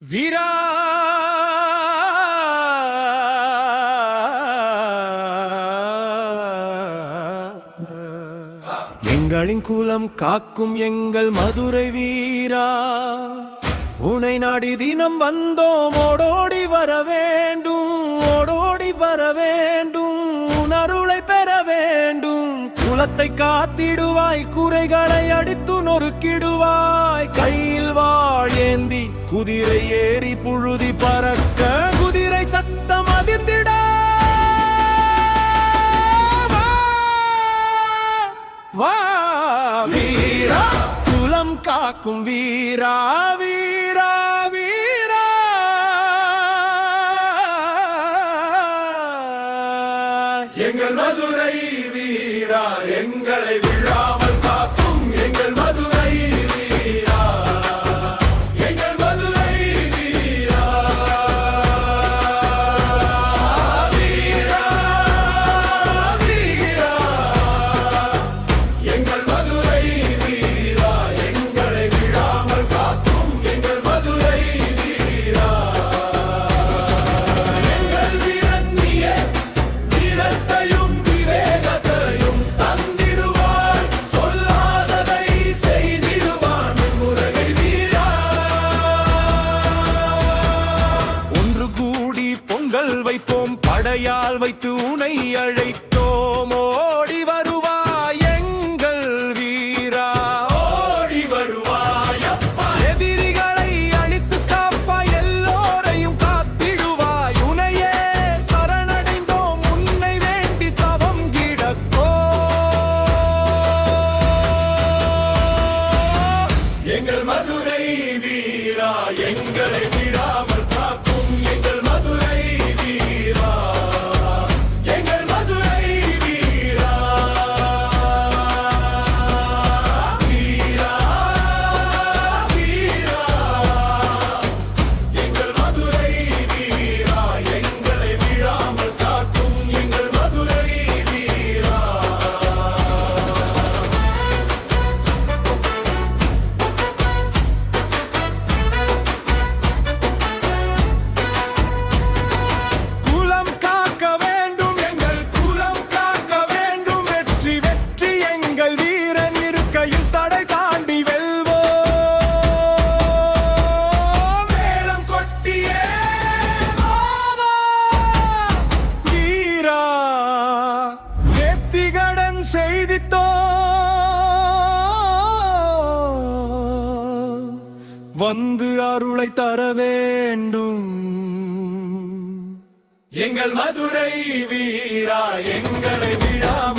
வீரா எங்களின் குலம் காக்கும் எங்கள் மதுரை வீரா, உனை நாடி தினம் வந்தோம். ஓடோடி வர வேண்டும், ஓடோடி வர வேண்டும், உன் அருளை பெற வேண்டும். குலத்தை காத்திடுவாய், குறைகளை அடித்து நொறுக்கிடுவாய். கையில் வாழேந்தி குதிரை ஏறி புழுதி பறக்க, குதிரை சத்தம் அதிர்ந்திட வா வீரா, குலம் காக்கும் வீரா, வீரா வீரா. எங்கள் மதுரை வீரா, எங்களை விழாமல் காக்கும் எங்கள் மதுரை வீரா, எங்கள் மதுரை வீரா. வீரா வீரா, எங்கள் மதுரை வீரா, எங்களை விழாமல் காக்கும் எங்கள் மதுரை வீரா. எங்கள் வீரன் நீயே, வீரத்தையும் விவேகத்தையும் தந்திடுவாய், சொல்லாததை செய்திடுவான் முருகை வீரா. ஒன்று கூடி பொங்கல் வைப்போம், படையால் வைத்து உனை அழைத்தோம். ஓடி வருவாய் எங்கள் வீரா, ஓடி வருவாய் அப்பா, எதிரிகளை அழித்து காப்பாய், எல்லோரையும் காத்திடுவாய். உனையே சரணடைந்தோம், உன்னை வேண்டி தவம் கிடக்கோ. எங்கள் மதுரை வீரா, எங்களை விடாமல் காக்கும் எங்கள் மதுரை வீரா, எங்கள் மதுரை வீரா. வீரா வீரா, எங்கள் மதுரை வீரா, எங்களை விடாமல் காக்கும் எங்கள் மதுரை வீரா. குலம் காக்க வேண்டும், எங்கள் குலம் காக்க வேண்டும், வெற்றி வெற்றி எங்கள் வீரன் இருக்கையில் தடை தாண்டி வெல்வோம். மேளம் கொட்டியே ஆவா வீரா, நேர்த்திகடன் செய்திட்டோ, வந்து அருளை தர வேண்டும். எங்கள் மதுரை வீரா, எங்களை விடாமல்